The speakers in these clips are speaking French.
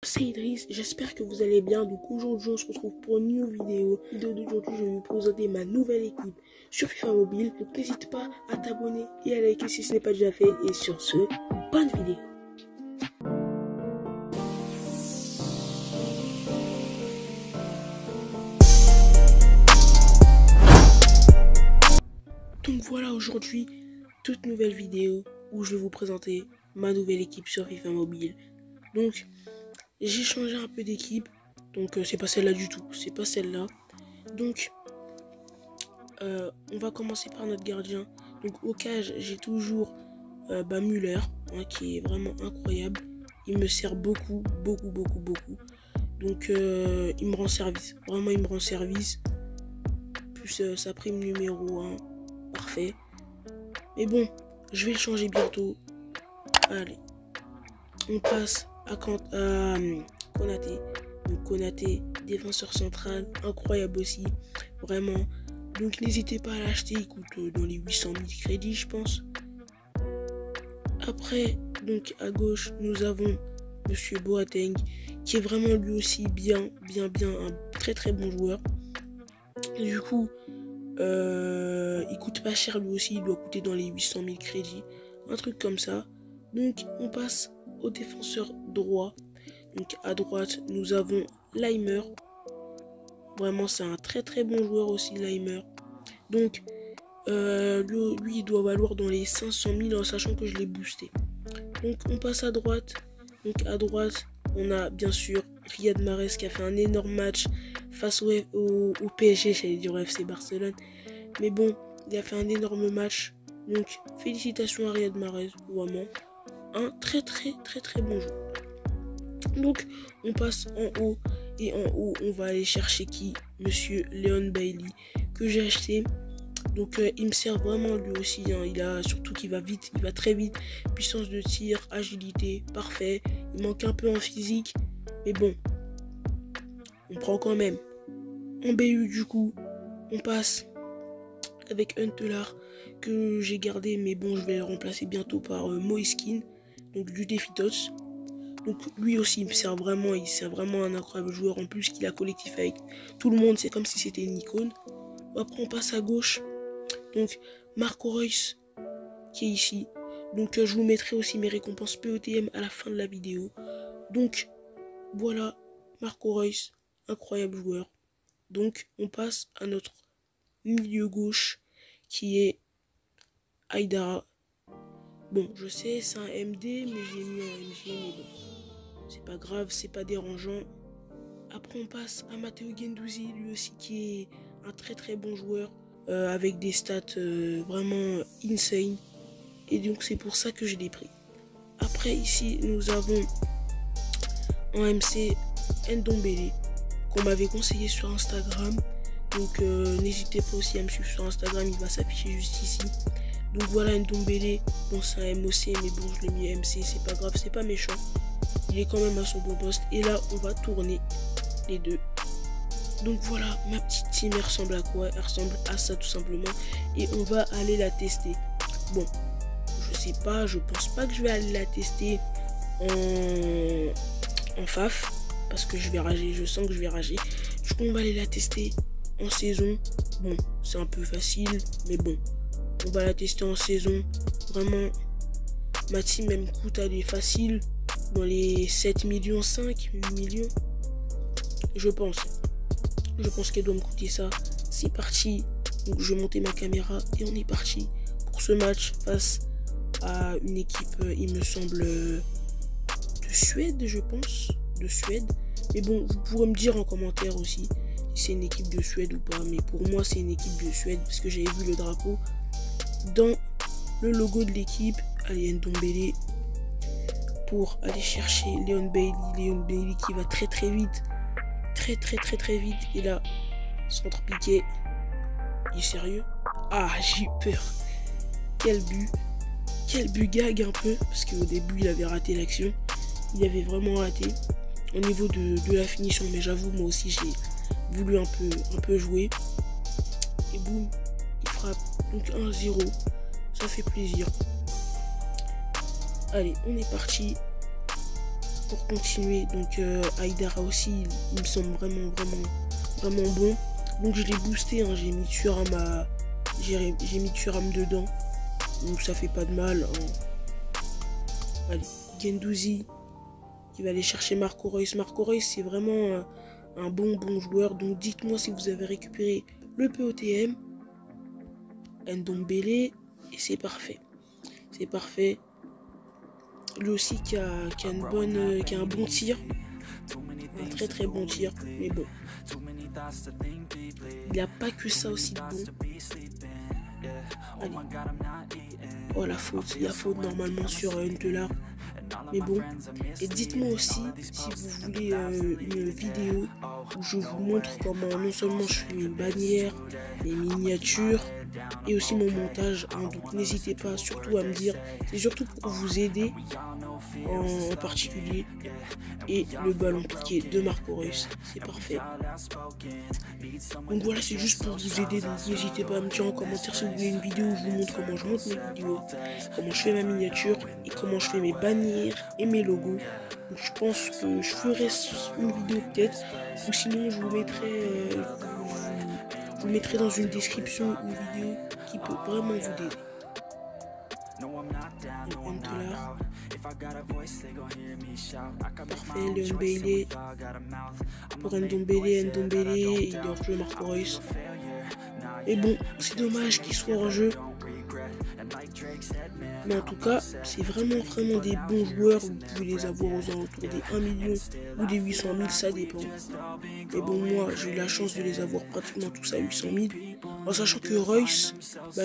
C'est Idriss, j'espère que vous allez bien. Donc aujourd'hui on se retrouve pour une nouvelle vidéo. D'aujourd'hui je vais vous présenter ma nouvelle équipe sur FIFA Mobile. Donc n'hésite pas à t'abonner et à liker si ce n'est pas déjà fait. Et sur ce, bonne vidéo. Donc voilà aujourd'hui, toute nouvelle vidéo où je vais vous présenter ma nouvelle équipe sur FIFA Mobile. Donc j'ai changé un peu d'équipe, donc c'est pas celle-là du tout, c'est pas celle-là. Donc on va commencer par notre gardien. Donc au cage j'ai toujours Müller, hein, qui est vraiment incroyable. Il me sert beaucoup. Donc il me rend service, vraiment il me rend service. Plus sa prime numéro 1, parfait. Mais bon, je vais le changer bientôt. Allez, on passe à Konaté. Donc Konaté, défenseur central, incroyable aussi, vraiment. Donc n'hésitez pas à l'acheter, il coûte dans les 800 000 crédits je pense. Après, donc à gauche, nous avons Monsieur Boateng, qui est vraiment lui aussi bien, un très bon joueur. Et du coup, il coûte pas cher lui aussi, il doit coûter dans les 800 000 crédits, un truc comme ça. Donc on passe au défenseur droit. Donc à droite nous avons Laimer. Vraiment c'est un très bon joueur aussi, Laimer. Donc lui il doit valoir dans les 500 000 en sachant que je l'ai boosté. Donc on passe à droite. Donc à droite on a bien sûr Riyad Mahrez qui a fait un énorme match face au PSG, j'allais dire au FC Barcelone. Mais bon, il a fait un énorme match. Donc félicitations à Riyad Mahrez, vraiment. Un très bon jeu. Donc on passe en haut. Et en haut on va aller chercher qui? Monsieur Leon Bailey, que j'ai acheté. Donc il me sert vraiment lui aussi, hein. Il a surtout qu'il va vite, il va très vite. Puissance de tir, agilité, parfait. Il manque un peu en physique. Mais bon, on prend quand même. En BU du coup, on passe avec Huntelaar que j'ai gardé. Mais bon, je vais le remplacer bientôt par Moiskin. Donc du Défitos. Donc lui aussi il me sert vraiment, c'est vraiment un incroyable joueur. En plus qu'il a collectif avec tout le monde, c'est comme si c'était une icône. Après on passe à gauche. Donc Marco Reus qui est ici. Donc je vous mettrai aussi mes récompenses POTM à la fin de la vidéo. Donc voilà, Marco Reus, incroyable joueur. Donc on passe à notre milieu gauche qui est Aïdara. Bon, je sais, c'est un MD, mais j'ai mis un MG, mais bon, c'est pas grave, c'est pas dérangeant. Après, on passe à Matteo Guendouzi, lui aussi qui est un très bon joueur, avec des stats vraiment insane. Et donc, c'est pour ça que je l'ai pris. Après, ici, nous avons en MC Ndombele, qu'on m'avait conseillé sur Instagram. Donc, n'hésitez pas aussi à me suivre sur Instagram, il va s'afficher juste ici. Donc voilà, Ndombele, bon c'est un MOC, mais bon je l'ai mis MC, c'est pas grave, c'est pas méchant. Il est quand même à son bon poste. Et là, on va tourner les deux. Donc voilà, ma petite team, elle ressemble à quoi? Elle ressemble à ça tout simplement. Et on va aller la tester. Bon, je sais pas, je pense pas que je vais aller la tester en FAF. Parce que je vais rager, je sens que je vais rager. Du coup, on va aller la tester en saison. Bon, c'est un peu facile, mais bon. On va la tester en saison. Vraiment, ma team elle me coûte à des faciles dans les 7 millions, 5 millions. Je pense qu'elle doit me coûter ça. C'est parti. Donc je vais monter ma caméra et on est parti pour ce match face à une équipe, il me semble, de Suède, je pense. De Suède. Mais bon, vous pourrez me dire en commentaire aussi si c'est une équipe de Suède ou pas. Mais pour moi, c'est une équipe de Suède parce que j'avais vu le drapeau dans le logo de l'équipe. Allez, Ndombele pour aller chercher Leon Bailey qui va très vite, très vite. Et là, centre piqué. Il est sérieux? Ah, j'ai eu peur. Quel but gag un peu, parce qu'au début il avait raté l'action, il avait vraiment raté au niveau de la finition. Mais j'avoue, moi aussi j'ai voulu un peu jouer. Et boum, il frappe. Donc 1-0, ça fait plaisir. Allez, on est parti. pour continuer. Donc Aïdara aussi, il me semble vraiment bon. Donc je l'ai boosté, hein. J'ai mis Thuram j'ai mis Thuram dedans. Donc ça fait pas de mal, hein. Allez, Guendouzi qui va aller chercher Marco Reus. Marco Reus, c'est vraiment un bon joueur. Donc dites-moi si vous avez récupéré le POTM, Ndombele, et c'est parfait. C'est parfait. Lui aussi qui a un bon tir. Un très bon tir. Mais bon. Il n'y a pas que ça aussi de bon. Allez. Oh la faute. Il y a faute normalement sur Huntelaar. Mais bon. Et dites-moi aussi si vous voulez une vidéo où je vous montre comment non seulement je fais mes bannières, mes miniatures et aussi mon montage, hein. Donc n'hésitez pas surtout à me dire. C'est surtout pour vous aider en particulier. Et le ballon piqué de Marco Reus, c'est parfait. Donc voilà, c'est juste pour vous aider. Donc n'hésitez pas à me dire en commentaire si vous voulez une vidéo où je vous montre comment je monte mes vidéos, comment je fais ma miniature et comment je fais mes bannières et mes logos. Donc je pense que je ferai une vidéo peut-être, ou sinon je vous mettrai dans une description une vidéo qui peut vraiment vous aider. Parfait, le Ndombele. Pour Ndombele, il est hors jeu Marco Reus. Et bon, c'est dommage qu'il soit hors jeu. Mais en tout cas, c'est vraiment des bons joueurs. Vous pouvez les avoir aux alentours des 1 million ou des 800 000, ça dépend. Mais bon, moi, j'ai eu la chance de les avoir pratiquement tous à 800 000. En sachant que Reus,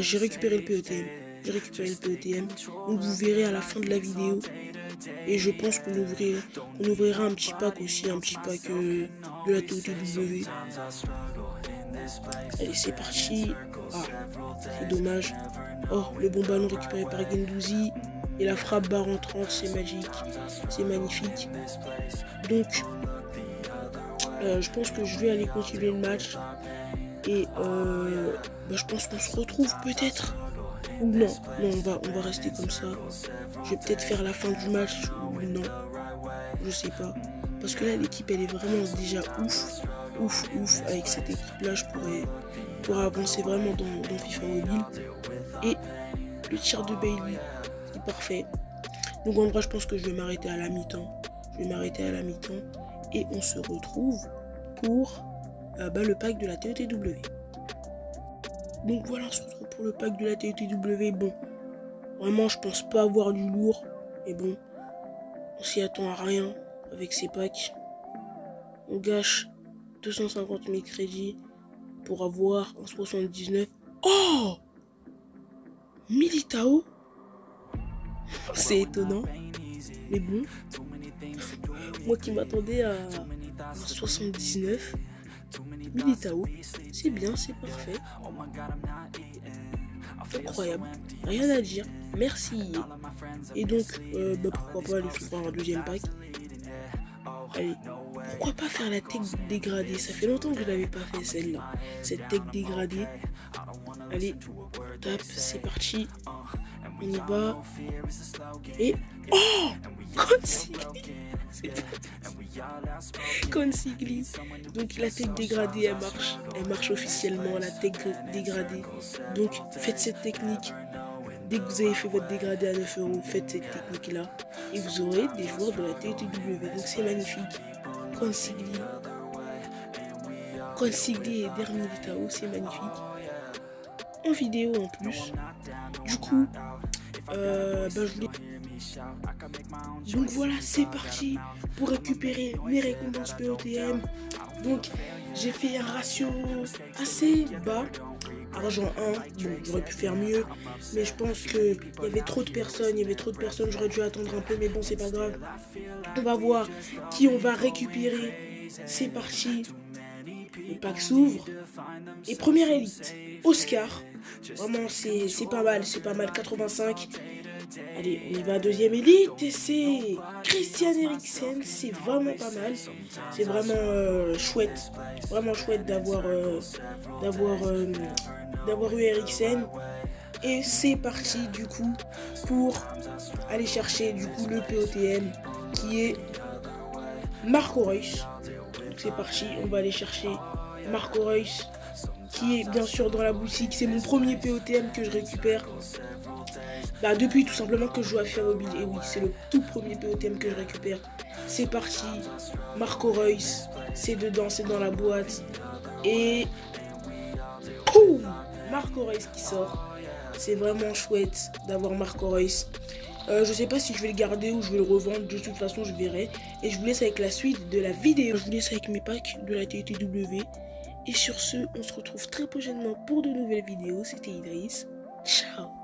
j'ai récupéré le POTM. Donc vous verrez à la fin de la vidéo. Et je pense qu'on ouvrira un petit pack aussi, un petit pack de la TOTW. Allez, c'est parti. Ah, c'est dommage. Oh, le bon ballon récupéré par Guendouzi. Et la frappe barre en 30, c'est magique. C'est magnifique. Donc, je pense que je vais aller continuer le match. Et je pense qu'on se retrouve peut-être. Ou non, on va rester comme ça. Je vais peut-être faire la fin du match ou non. Je sais pas. Parce que là, l'équipe, elle est vraiment déjà ouf. Avec cette équipe-là, je pourrais avancer vraiment dans FIFA Mobile. Et le tir de Bailey, c'est parfait. Donc en vrai, je pense que je vais m'arrêter à la mi-temps. Et on se retrouve pour le pack de la TOTW. Donc voilà, on se retrouve pour le pack de la TOTW. Bon, vraiment, je pense pas avoir du lourd. Mais bon, on s'y attend à rien avec ces packs. On gâche 250 000 crédits pour avoir un 79. Oh, Militao. C'est étonnant. Mais bon, moi qui m'attendais à un 79. Militao, c'est bien, c'est parfait. Incroyable, rien à dire, merci. Et donc, pourquoi pas aller s'ouvrir un deuxième pack. Allez, pourquoi pas faire la tech dégradée? Ça fait longtemps que je l'avais pas fait celle-là. Cette tech dégradée. Allez, tape, c'est parti. On y va. Et... Oh, Consigli. Donc la tech dégradée, elle marche officiellement, la tech dégradée. Donc faites cette technique. Dès que vous avez fait votre dégradé à 9 €, faites cette technique là et vous aurez des joueurs de la TOTW. Donc c'est magnifique. Consigli et Der Militao, c'est magnifique. En vidéo en plus. Du coup, je voulais... Donc voilà, c'est parti pour récupérer mes récompenses POTM. Donc j'ai fait un ratio assez bas. Argent 1, bon, j'aurais pu faire mieux, mais je pense qu'il y avait trop de personnes, j'aurais dû attendre un peu, mais bon, c'est pas grave. On va voir qui on va récupérer. C'est parti. Le pack s'ouvre. Et première élite, Oscar. Vraiment, c'est pas mal, 85. Allez, on y va, deuxième élite, et c'est Christian Eriksen. C'est vraiment pas mal. C'est vraiment chouette. Vraiment chouette d'avoir eu Eriksen. Et c'est parti du coup pour aller chercher du coup le POTM qui est Marco Reus. Donc c'est parti, on va aller chercher Marco Reus, qui est bien sûr dans la boutique. C'est mon premier POTM que je récupère. Bah depuis tout simplement que je joue à FIFA Mobile. Et oui, c'est le tout premier POTM que je récupère. C'est parti, Marco Reus, c'est dedans, c'est dans la boîte. Et poum, Marco Reus qui sort. C'est vraiment chouette d'avoir Marco Reus. Je sais pas si je vais le garder ou je vais le revendre. De toute façon, je verrai. Et je vous laisse avec la suite de la vidéo. Je vous laisse avec mes packs de la TTW. Et sur ce, on se retrouve très prochainement pour de nouvelles vidéos. C'était Idriss. Ciao.